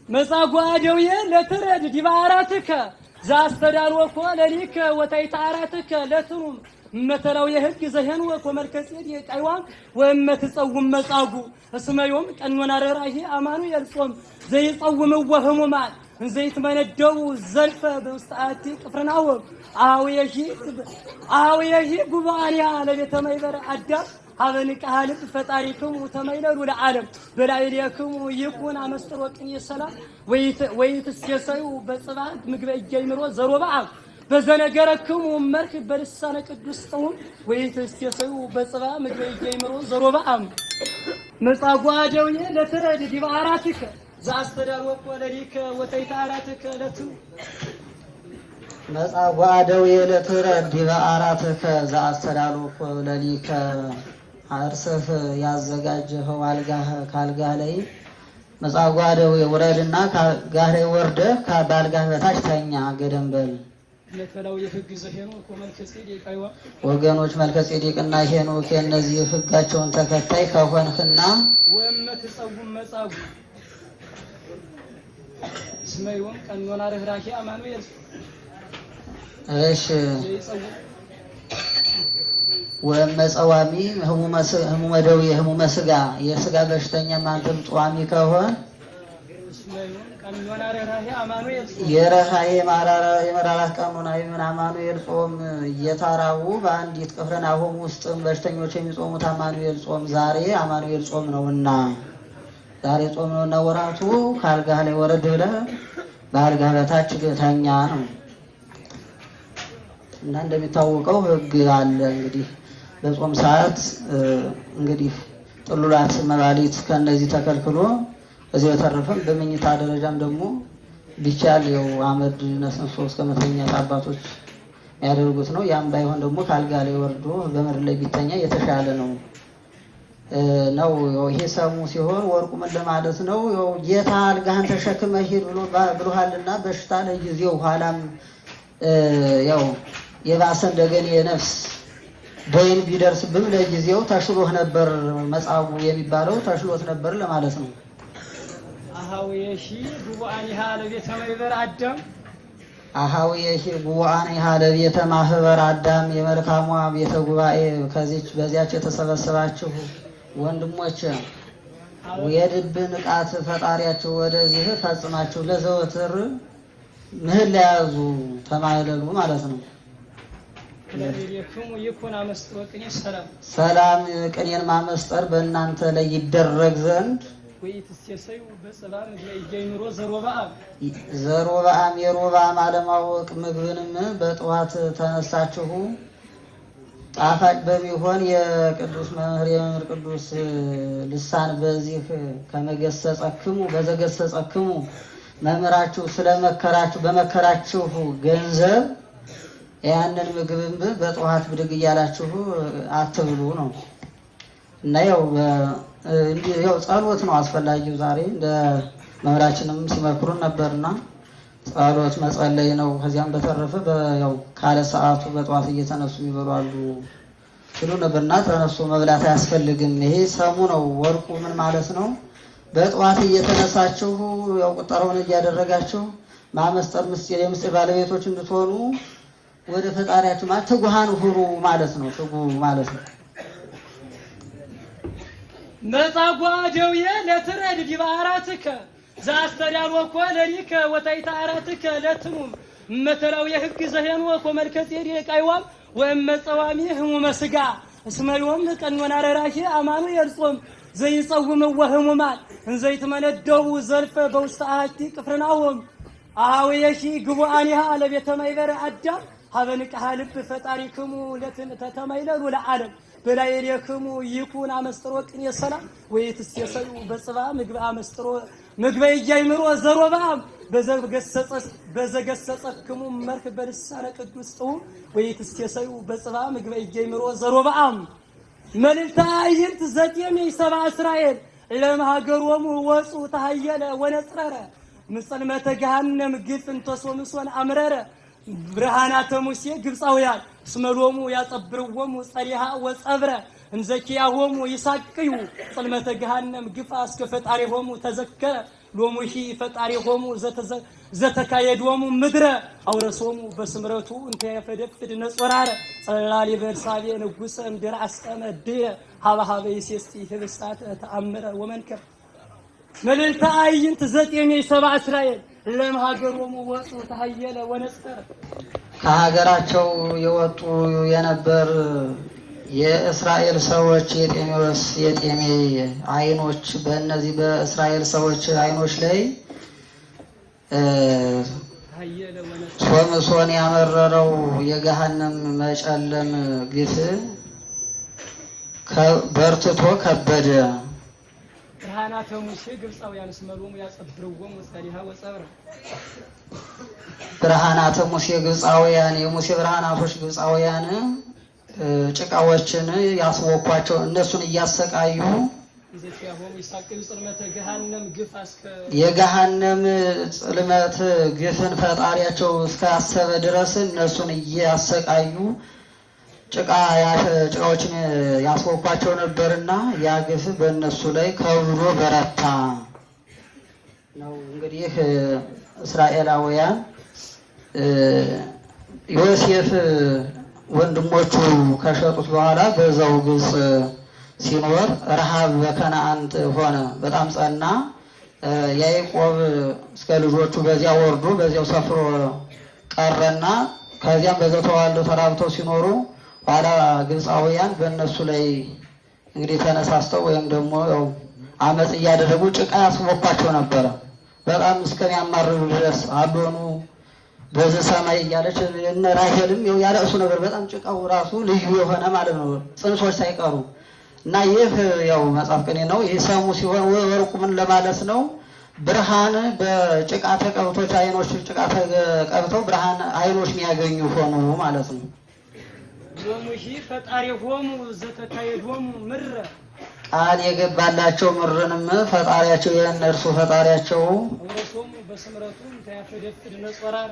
መጻጓደው ለትረድ ዲባራትከ ዛስተዳልወኮ ለሊከ ወታይታራትከ ለትሩም መተላው የህግ ዘሄን ወኮመልከጽድ የቃይዋም ወመትጸውም መጻጉ እስመዮም ቀኖና ረራሂ አማኑኤል ጾም ዘይጸውም ወህሙማን እንዘይት መነደው ዘልፈ በውስጣቲ ቅፍርናው አውየሂ ጉባንያ ለቤተ መይበር አዳም ሀበን ቃልብ ፈጣሪክሙ ተመይለሉ ለዓለም በላይልየክሙ ይኩን አመስጥሮቅን የሰላም ወይትስየሰዩ በጽባት ምግበ እየይምሮ ዘሮባም በዘነገረክሙ መርክ በልሳነ ቅዱስ ጾም ወይትስየሰዩ በጽባ ምግበ እየይምሮ ዘሮባም መጻጓደው ለትረድ ዲባራትከ ዛስተዳልወኮ ለሊከ ወታይታራትከ ለቱ መጻጓደው ለትረድ ዲባራትከ ዛስተዳልወኮ ለሊከ አርሰፍ ያዘጋጀኸው አልጋህ ካልጋህ ላይ መጻጓደው ወረድና ካልጋህ ላይ ወርደህ ከባልጋህ በታች ተኛ ገደም በል። ለተላው የህግ ዘሄኑ ወመልከጼዴቅ አይዋ ወገኖች መልከጼዴቅና ሄኖክ የነዚህ ህጋቸውን ተከታይ ከሆንህና ወመትጸውም መጻጉ ስመዮም ቀኖና ረህራሂ አማኑኤል እሺ ወመጻዋሚ ህሙመ ደዌ ህሙመ ስጋ የስጋ በሽተኛ ማንተም ጿሚ ከሆን የረሃዬ የመራራት ቀኖና ምን አማኑኤል ጾም እየታራው በአንዲት ቅፍርናሆም ውስጥም በሽተኞች የሚጾሙት አማኑኤል ጾም ዛሬ አማኑኤል ጾም ነውና ዛሬ ጾም ነውና ወራቱ ካልጋህ ላይ ወረድ ብለህ በአልጋህ በታች ተኛ ነው እና እንደሚታወቀው ህግ አለ እንግዲህ በጾም ሰዓት እንግዲህ ጥሉላት መባሊት ከነዚህ ተከልክሎ እዚህ በተረፈም በመኝታ ደረጃም ደግሞ ቢቻል ያው አመድ ነስንሶ እስከ መተኛት አባቶች ያደርጉት ነው። ያም ባይሆን ደግሞ ካልጋ ላይ ወርዶ በመሬት ላይ ቢተኛ የተሻለ ነው ነው ይሄ ሰሙ ሲሆን ወርቁ ምን ለማለት ነው? ያው ጌታ አልጋህን ተሸክመ ሂድ ብሎሃልና በሽታ ለጊዜው ኋላም ያው የባሰ እንደገና የነፍስ ደይን ቢደርስብም ለጊዜው ተሽሎህ ነበር መጻጉ የሚባለው ተሽሎት ነበር ለማለት ነው። አሃውየሺ ጉባኤሃ ለቤተ ማህበር አዳም አሃውየሺ ጉባኤሃ ለቤተ ማህበር አዳም የመልካሟ ቤተ ጉባኤ ከዚች በዚያች የተሰበሰባችሁ ወንድሞች የልብ ንቃት ፈጣሪያችሁ ወደዚህ ፈጽማችሁ ለዘወትር ምህላ ያዙ ተማይለሉ ማለት ነው። ለቤተክሙ ይኩን አመስጥሮ ቅኔ ሰላም ቅኔን ማመስጠር በእናንተ ላይ ይደረግ ዘንድ ወይትስየሰዩ በሰላም ለይጀምሮ ዘሮባም የሮባም አለማወቅ ምግብንም በጠዋት ተነሳችሁ ጣፋጭ በሚሆን የቅዱስ መምህር የመምህር ቅዱስ ልሳን በዚህ ከመገሰጸክሙ በዘገሰጸክሙ መምህራችሁ ስለመከራችሁ በመከራችሁ ገንዘብ ያንን ምግብም በጠዋት ብድግ እያላችሁ አትብሉ ነው እና ያው ጸሎት ነው አስፈላጊው። ዛሬ እንደ መምህራችንም ሲመክሩን ነበርና ጸሎት መጸለይ ነው። ከዚያም በተረፈ ያው ካለ ሰዓቱ በጠዋት እየተነሱ ይበላሉ ሲሉ ነበርና ተነሱ መብላት አያስፈልግም። ይሄ ሰሙ ነው። ወርቁ ምን ማለት ነው? በጠዋት እየተነሳችሁ ያው ቁጠራውን እያደረጋችሁ ማመስጠር ምስጢር የምስጢር ባለቤቶች እንድትሆኑ ወደ ፈጣሪያችሁ ማለት ትጉሃን ሁሩ ማለት ነው። ትጉ ማለት ነው። መጻጓደው ለትረድ ዲባራትከ ዛስተዳልወኮ ለሊከ ወታይታራትከ ለትሙም መተላው የህግ ዘሄን ወኮመልከጼዴቅ አይዋም ወመጻዋሚ ህሙመ ስጋ እስመዮም ቀኖና ረራሂ አማኑኤል ጾም ዘይጸውም ወህሙማን እንዘይት መነደው ዘልፈ በውስጣቲ ቅፍርናሆም አውየሺ ግቡአኒሃ ለቤተ ማይበር አዳም ሀበን ቃልብ ፈጣሪክሙ ለትን ተተማይለሉ ለዓለም በላይልየክሙ ይኩን አመስጥሮ ቅኔ ሰላም ወይትስየሰዩ በጽባ ምግብ አመስጥሮ ምግበ እያይምሮ ዘሮባም በዘገሰጸክሙ መርክ በልሳነ ቅዱስ ጾም ወይትስየሰዩ በጽባ ምግበ እያይምሮ ዘሮባም መልልታ ይንት ዘጤም ይሰባ እስራኤል ለማገሮሙ ወጹ ተሃየለ ወነጽረረ ምጽልመተ ገሃነም ግፍን ተሶምሶን አምረረ ብርሃናተ ሙሴ ግብፃውያን ስመሎሙ ያጸብርዎሙ ጸሪሃ ወጸብረ እንዘኪያሆሙ ይሳቅዩ ጽልመተ ገሃነም ግፋ እስከ ፈጣሪሆሙ ተዘከረ ሎሙሂ ፈጣሪሆሙ ዘተካየዶሙ ምድረ አውረሶሙ በስምረቱ እንተ ያፈደፍድ ነጾራረ ጸላሊ በርሳቤ ንጉሰ እምድር አስቀመ ድረ ሀበ ይሴስቲ ህብስታት ተአምረ ወመንከር መልዕልተ አዕይንት ዘጤሜ ሰብአ እስራኤል ለመሃገሮሙ ወጡ ተሃየለ ወነጸረ ከሀገራቸው የወጡ የነበር የእስራኤል ሰዎች የጤሜ አይኖች በእነዚህ በእስራኤል ሰዎች አይኖች ላይ ሶምሶን ያመረረው የገሃነም መጨለም ግፍ በርትቶ ከበደ። ብርሃናተ ሙሴ ግብፃውያን ስመሎሙ ያጸብርዎሙ ጸሪሃ ወጸብረ ብርሃናተ ሙሴ ግብፃውያን የሙሴ ብርሃናቶች ግብፃውያን ጭቃዎችን ያስወኳቸው እነሱን እያሰቃዩ የገሃነም ጽልመት ግፍን ፈጣሪያቸው እስካሰበ ድረስ እነሱን እያሰቃዩ ጭቃዎችን ያስወኳቸው ነበርና ያ ግፍ በእነሱ ላይ ከብዶ በረታ ነው። እንግዲህ እስራኤላውያን ዮሴፍ ወንድሞቹ ከሸጡት በኋላ በዛው ግብፅ ሲኖር ረሃብ በከነዓን ሆነ፣ በጣም ጸና። ያዕቆብ እስከ ልጆቹ በዚያ ወርዶ በዚያው ሰፍሮ ቀረና ከዚያም በዛው ተዋልደው ተራብተው ሲኖሩ ኋላ ግብፃውያን በእነሱ ላይ እንግዲህ ተነሳስተው ወይም ደግሞ አመፅ እያደረጉ ጭቃ ያስወኳቸው ነበረ። በጣም እስከሚያማርሩ ድረስ አዶኑ በዚህ ሰማይ እያለች እነ ራሄልም ያለእሱ ነበር። በጣም ጭቃው ራሱ ልዩ የሆነ ማለት ነው፣ ጽንሶች ሳይቀሩ እና ይህ መጽሐፍ ቅኔ ነው። ይህ ሰሙ ሲሆን ወርቁ ምን ለማለት ነው? ብርሃን በጭቃ ተቀብቶች አይኖች ጭቃ ተቀብተው ብርሃን አይኖች የሚያገኙ ሆኑ ማለት ነው። ሎሙሂ ፈጣሪሆሙ ዘተካየዶሙ ምድረ ቃል የገባላቸው ምድርንም ፈጣሪያቸው የእነርሱ ፈጣሪያቸው አውረሶሙ በስምረቱ እንተ ያፈደፍድ ነጾራረ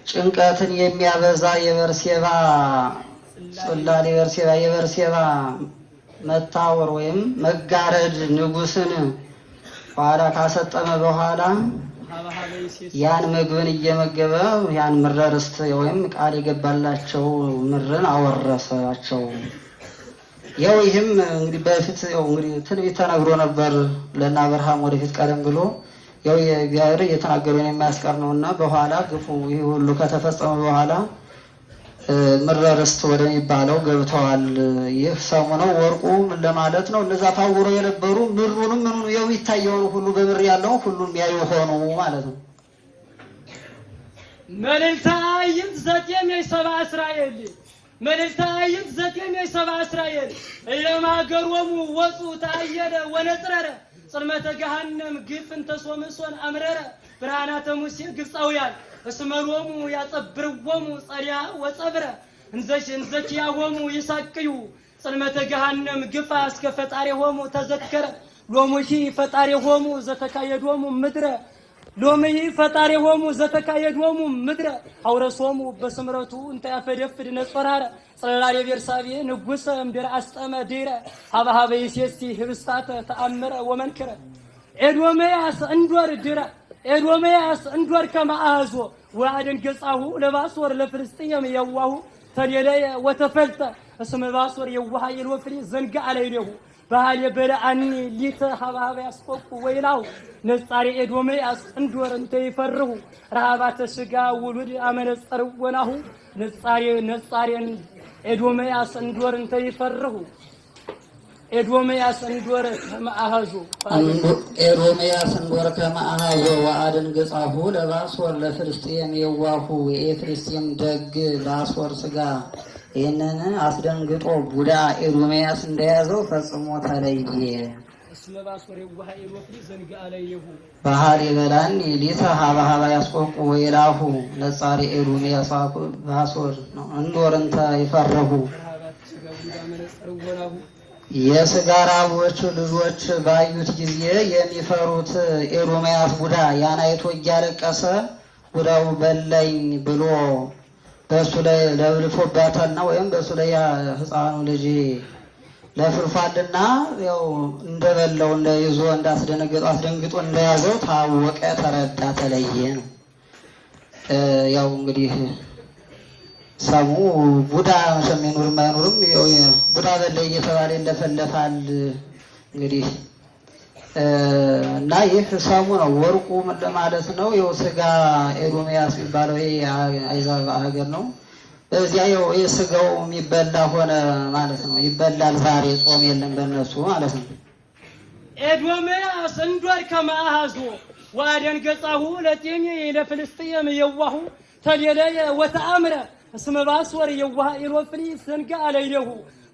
ጭንቀትን የሚያበዛ የበርሴባ ጽላል የበርሴባ መታወር ወይም መጋረድ ንጉስን ኋላ ካሰጠመ በኋላ ያን ምግብን እየመገበ ያን ምድረ ርስት ወይም ቃል የገባላቸው ምድርን አወረሳቸው። ይህም እንግዲህ በፊት እንግዲህ ትንቢት ተነግሮ ነበር ለእነ አብርሃም ወደፊት ቀደም ብሎ የእግዚአብሔር እየተናገረውን የሚያስቀር ነውና በኋላ ግፉ ይህ ሁሉ ከተፈጸመ በኋላ ምድረ ርስት ወደሚባለው ገብተዋል። ይህ ሰሙ ነው። ወርቁ ምን ለማለት ነው? እነዛ ታውረው የነበሩ ምድሩንም ምኑ የሚታየውን ሁሉ በምድር ያለው ሁሉም ያዩ ሆኑ ማለት ነው። መልዕልተ አዕይንት ዘጤሜ ሰብአ እስራኤል መልዕልተ አዕይንት ዘጤሜ ሰብአ እስራኤል ለማገሮሙ ወፁ ተአየለ ወነጽረረ ጽልመተ ገሃነም ግፍ እንተ ሶምሶን አምረረ ብርሃናተ ሙሴ ግብፃውያን እስመሎሙ ያጸብርዎሙ ጸሪያ ወጸብረ እንዘኪያሆሙ ይሳቅዩ ጽልመተ ገሃነም ግፋ እስከ ፈጣሪሆሙ ተዘከረ ሎሙሂ ፈጣሪሆሙ ዘተካየዶሙ ምድረ ሎሙሂ ፈጣሪሆሙ ዘተካየዶሙ ምድረ አውረሶሙ በስምረቱ እንተ ያፈደፍድ ነጾራረ ጸላሊ ቤርሳቤ ንጉሰ እምድር አስጠመ ድረ ሀበ ይሴስቲ ህብስታተ ተአምረ ወመንክረ ኤዶምያስ እንዶር ድረ ኤዶምያስ እንዶር ከመአዞ ወአደን ገጻሁ ለባሶር ለፍልስጥኤም የዋሁ ተሌለየ ወተፈልጠ እስመ ባሶር የዋሃ ይልወፍሪ ዘንጋ አለይደሁ ባህል በለአኒ ሊተ ሀበ ያስቆቁ ወይላው ነጻሪ ኤዶምያስ እንዶር እንተ ይፈርሁ ረሃባተ ስጋ ውሉድ አመነጸር ወናሁ ነጻሪን ኤዶምያስ እንዶር እንተ ይፈርሁ ኤዶምያስ እንዶር ከመአሃዞ ወአደን ገጻሁ ለባሶር ለፍልስጥኤም የዋሁ የፍልስጥኤም ደግ ባሶር ስጋ ይህንን አስደንግጦ ቡዳ ኤዶምያስ እንደያዘው ፈጽሞ ተለየ። ባህል የበላን ሊተ ሀበ ያስቆቁ ወይላሁ ነጻሪ ኤዶምያስ ባሶር ነው እንዶር እንተ ይፈርሁ የስጋ ራቦች ልጆች ባዩት ጊዜ የሚፈሩት ኤዶምያስ ቡዳ ያን አይቶ እያለቀሰ ቡዳው በላኝ ብሎ በእሱ ላይ ለብልፎባታልና ወይም በእሱ ላይ ህፃኑ ልጅ ለፍልፏልና ያው እንደበላው እንደይዞ አስደንግጦ እንደያዘው ታወቀ፣ ተረዳ፣ ተለየ ነው። ያው እንግዲህ ሰሙ ቡዳ ሰሚኑር ማይኑርም ያው ቡዳ በለ እየተባለ እንደፈለፋል እንግዲህ እና ይህ ሰሙ ነው። ወርቁ ማለት ነው። ያው ስጋ ኤዶምያስ የሚባለው ይሄ አይዛብ ሀገር ነው። በዚያ ያው የስጋው የሚበላ ሆነ ማለት ነው። ይበላል። ዛሬ ጾም የለም በእነሱ ማለት ነው። ኤዶምያስ እንዶር ከማሃዙ ዋደን ገጻሁ ለጤኔ ለፍልስጤም የዋሁ ተሌለ ወተአምረ እስመ ባስወር የዋህ ኢሮፍሊ ሰንጋ አለይሁ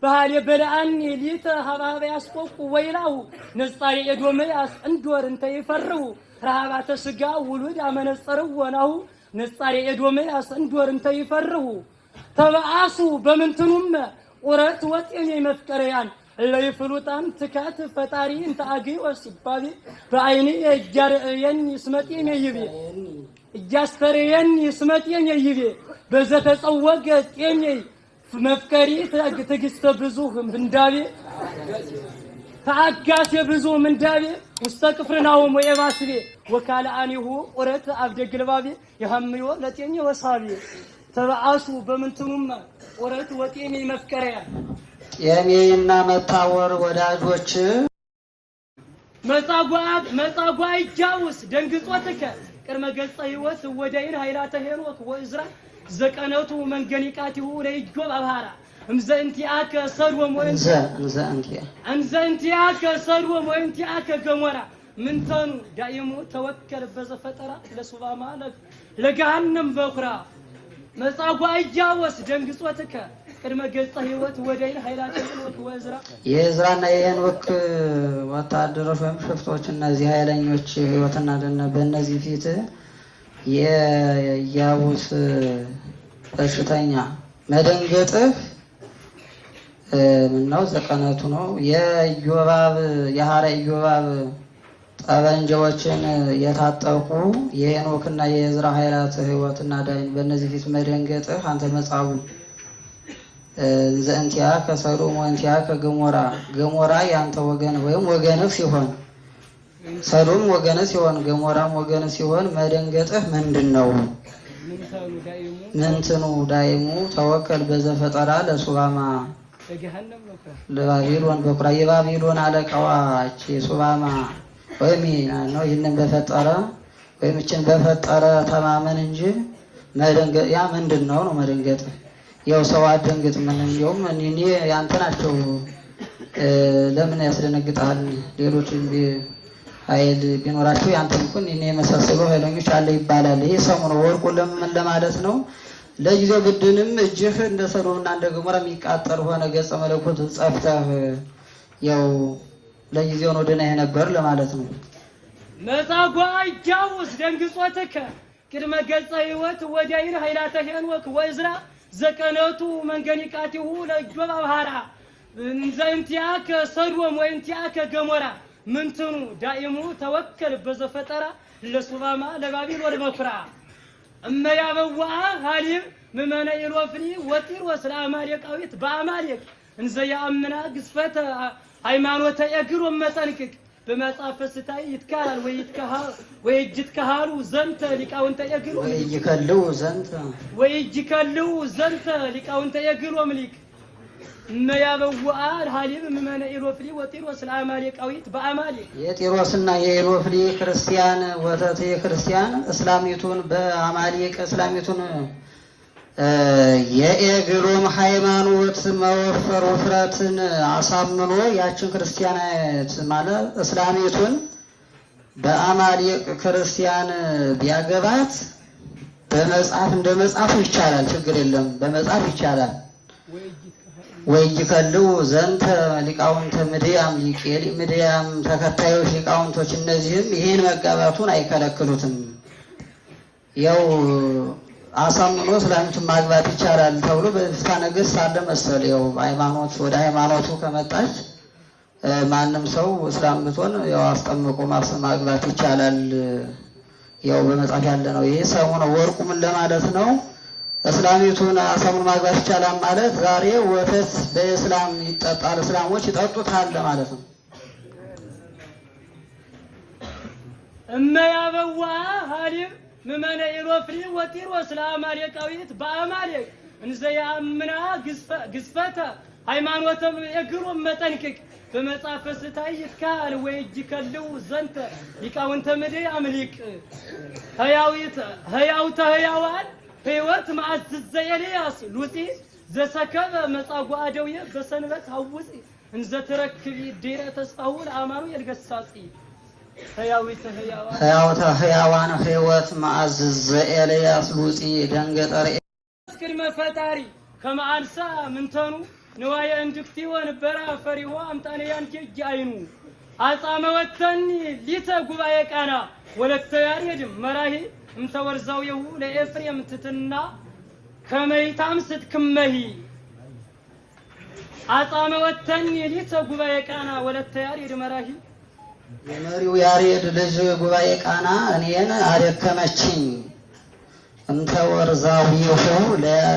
ባህል በለአኒ ሊተ ሀባብ ያስቆቁ ወይላሁ ነጻሪ ኤዶምያስ እንዶር እንተ ይፈርሁ ረሃባተ ስጋ ውሉድ አመነጸረው ወናሁ ነጻሪ ኤዶምያስ እንዶር እንተ ይፈርሁ ተባአሱ በምንትኑም ቁረት ወጤኔ መፍቀሪያን ለይፍሉጣን ትካት ፈጣሪ እንተ አግይ ወስባቢ በአይኔ እጃርየን ይስመጤኔ ይቤ እጃስተረየን ይስመጤኔ ይቤ በዘተጸወገ ጤኔ መፍቀሪ ትግስተ ብዙ ምንዳቤ ታጋሴ ብዙ ምንዳቤ ውስተ ቅፍርናሆም ወኤባስቤ ወካለ አኒሁ ቁረት አብደግልባቤ የሐምዮ ለጤኔ ወሳቤ ተባአሱ በምንትኑም ቁረት ወጤኔ መፍቀሪያ ጤኔና መታወር ወዳጆች መጻጓዕ ይጃውስ ደንግጾትከ ቅድመ ገጸ ሕይወት ወዳይን ኃይላተ ሄኖክ ወእዝራ ዘቀነቱ መንገኒቃቲሁ ለኢዮብ አብሃራ እምዘእንቲአከ ሰዶም ወእንቲአከ ገሞራ ምንተኑ ዳይሙ ተወከል በዘፈጠራ ለሱባማ ለገሃነም በኩራ መጻጓዕ ይጃውስ ደንግጾትከ ቅድመ ገጸ ሕይወት ወዳይን ኃይላተ ሄኖክ ወእዝራ የእዝራና የሄኖክ ወታደሮች ወይም ሽፍቶች እነዚህ ኃይለኞች ሕይወትና ደነ በእነዚህ ፊት የኢያቡስ በሽተኛ መደንገጥህ ምነው ዘቀነቱ ነው። የኢዮባብ የሐረ ኢዮባብ ጠበንጃዎችን የታጠቁ የሄኖክና የእዝራ ኃይላት ሕይወትና ዳይን በእነዚህ ፊት መደንገጥህ አንተ መጻጉዕ ዘእንቲያ ከሰዶም ወእንቲያ ከገሞራ ገሞራ ያንተ ወገን ወይም ወገንህ ሲሆን ሰዶም ወገንህ ሲሆን ገሞራም ወገንህ ሲሆን መደንገጥህ ምንድነው? ምንትኑ ዳይሙ ተወከል በዘፈጠራ ለሱባማ ለባቢሎን በኩራ የባቢሎን አለቃዋች ሱባማ ወይም ነው ይህንን በፈጠረ ወይም እችን በፈጠረ ተማመን እንጂ መደንገጥ ያ ምንድነው ነው መደንገጥህ? ያው ሰው አደንግጥ ምን እንደውም እኔ ያንተ ናቸው ለምን ያስደነግጣል? ሌሎች ኃይል ቢኖራቸው ያንተም እንኳን እኔ የመሳሰሉ ኃይለኞች አለ ይባላል። ይሄ ሰሙ ነው። ወርቁ ለምን ለማለት ነው? ለጊዜው ብድንም እጅህ እንደ ሰዶምና እንደ ገሞራ የሚቃጠል ሆነ ገጸ መለኮት ጸፍተህ ያው ለጊዜው ነው ደህና ነበር ለማለት ነው። መጻጓዕ ይጃውስ ደንግጾትከ ቅድመ ገጸ ሕይወት ወዳይን ኃይላተ ሄኖክ ወእዝራ ዘቀነቱ መንገኒቃቲሁ ለኢዮብ አብሃራ እንዘእንቲአከ ሰዶም ወእንቲአከ ገሞራ ምንትኑ ዳኢሙ ተወከል በዘፈጠራ ለሱባማ ለባቢሎን በኩራ እመያበዋ ሀሊብ ምመነ ኢሎፍሊ ወጢሮስ ለአማሌቃዊት በአማሌቅ እንዘ ያአምና ግዝፈተ ሃይማኖተ እግሮ መጠንቅቅ በመጽሐፈ ስታይ ይትካል ወይጅትካሉ ዘንተ ሊቃውንተ እግሮ ወይጅከልው ዘንተ ሊቃውንተ እግሮ ምሊክ እመያበዋ ሀሊብ ምመነ ኢሎፍሊ ወጢሮስ ለአማሌቃዊት በአማሌቅ የጢሮስና የኢሎፍሊ ክርስቲያን ወተት የክርስቲያን እስላሚቱን በአማሌቅ እስላሚቱን የኤግሮም ሃይማኖት መወፈር ውፍረትን አሳምኖ ያችን ክርስቲያናት ማለት እስላሚቱን በአማሌቅ ክርስቲያን ቢያገባት በመጽሐፍ እንደ መጽሐፉ ይቻላል፣ ችግር የለም፣ በመጽሐፍ ይቻላል። ወይጅከልው ዘንተ ሊቃውንተ ምድያም ምድያም ተከታዮች ሊቃውንቶች እነዚህም ይህን መጋባቱን አይከለክሉትም። ያው አሳምኖ እስላሚቱን ማግባት ይቻላል ተብሎ በፍትሐ ነገሥት አለ መሰል። ያው ሃይማኖት ወደ ሃይማኖቱ ከመጣች ማንም ሰው እስላም ብትሆን ያው አስጠምቆ ማግባት ይቻላል። ያው በመጽሐፍ ያለ ነው። ይሄ ሰሙ ነው። ወርቁ ምን ለማለት ነው? እስላሚቱን አሰሙን ማግባት ይቻላል ማለት ዛሬ ወተት በእስላም ይጠጣል፣ እስላሞች ይጠጡታል ማለት ነው። እመያበዋ ሀሊብ ምመነ ኢሮፍሪ ወጢሮ ስለአማሌቃዊት በአማሌቅ እንዘያምና ግዝፈተ ሃይማኖተም የግሮ መጠንቅቅ በመጽሐፈ ስታይ ይትካል ወይጅ ከልው ዘንተ ሊቃውንተ ምድር አምሊቅ ህያውተ ህያዋን ህይወት ማዕዝዘ ኤልያስ ሉጢ ዘሰከበ መጻጉዕ አደውየ በሰንበት ሐውፂ እንዘ ተረክቢ ዲረ ተስፋው ለአማኑ የልገሳጺ ህያውተ ህያዋን ህይወት ማዕዝዘ ኤልያስ ሉጢ ደንገጠር እስክድመ ፈጣሪ ከመአንሳ ምንተኑ ንዋየ እንድክቲ ወንበራ ፈሪሆ አምጣነ ያንጀጅ አይኑ አጻመ ወተኒ ሊተ ጉባኤ ቃና ወለተ ያሬድ መራሂ እምተወርዛው የሁ ለኤፍሬም ትትና ከመይታም ስትክመሂ አጻመ ወተኒ ሊተ ጉባኤ ቃና ወለተ ያሬድ መራሂ የመሪው ያሬድ ልጅ ጉባኤ ቃና እኔን አደከመችኝ። እንተወርዛው የሁ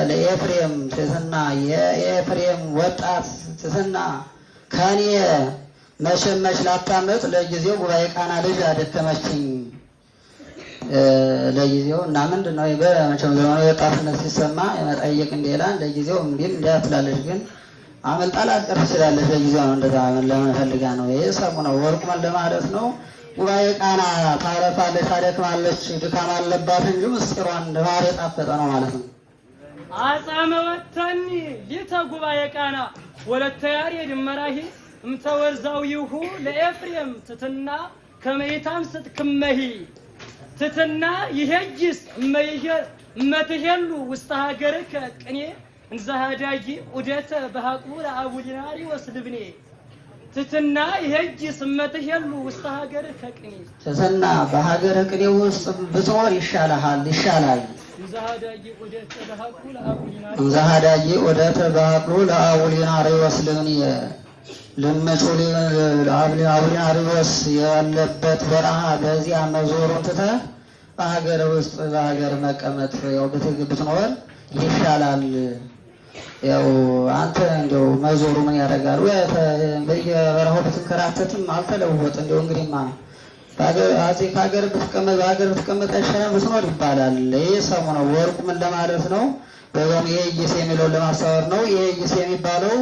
ለኤፍሬም ትትና የኤፍሬም ወጣት ትትና ከኔ መሸመች ላታመጥ ለጊዜው ጉባኤ ቃና ልጅ አደከመችኝ። ለጊዜው እና ምንድነው በመቼም ዘመኑ ወጣትነት ሲሰማ የመጠየቅ እንደላ ለጊዜው እንዴም እንዳትላለች ግን አመልጣ ላትቀር ትችላለች። ለጊዜው ነው እንደዛ ለምን ፈልጋ ነው የሰሙ ነው ወርቁን ለማለት ነው። ጉባኤ ቃና ታረፋለች፣ ታደክማለች፣ ድካም አለባት እንጂ ምስጢሯን እንደማር የጣፈጠ ነው ማለት ነው። አጻመ ወተኒ ሊተ ጉባኤ ቃና ወለተ ያሬድ መራሂ እምተወርዛው ይሁ ለኤፍሬም ትትና ከመይታም ስትክመሂ ትትና ይሄጅስ እመትሄሉ ውስተ ሀገርከ ቅኔ እንዘሃዳጂ ዑደተ በሐቁ ለአቡሊናሪ ወስልብኔ ትትና ይሄጅስ እመትሄሉ ውስተ ሀገርከ ቅኔ ትትና በሀገረ ቅኔ ውስጥ ብትኖር ይሻላል። እንዘሃዳጂ ዑደተ በሐቁ ለአቡሊናሪ ወስልብኔ ልምጩ አቡሊናሪዎስ ያለበት በረሃ በዚያ መዞሩን ትተህ በሀገር ውስጥ በሀገር መቀመጥ ያው ብትኖር ይሻላል። ያው አንተ እንደው መዞሩ ምን ያደርጋል? ወይ በየበረሃው ብትንከራተትም አልተለወጥ እንደው እንግዲህማ ከሀገር ብትቀመጥ አይሻልም ብትኖር ይባላል። ይህ ሰሙ ነው። ወርቁ ምን ለማለት ነው? ወይም የእይስ የሚለውን ለማስተዋወቅ ነው። የእይስ የሚባለው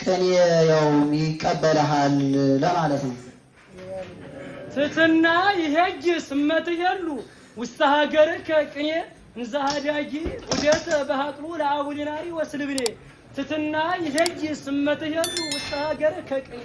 ቅኔ ያው ይቀበልሃል ለማለት ነው። ትትና ይሄጅስ እመትሄሉ ውስተ ሀገርከ ቅኔ እንዘሃዳጂ ዑደተ በሐቅሉ ለአቡሊናሪ ወስልብኔ ትትና ይሄጅስ እመትሄሉ ውስተ ሀገርከ ቅኔ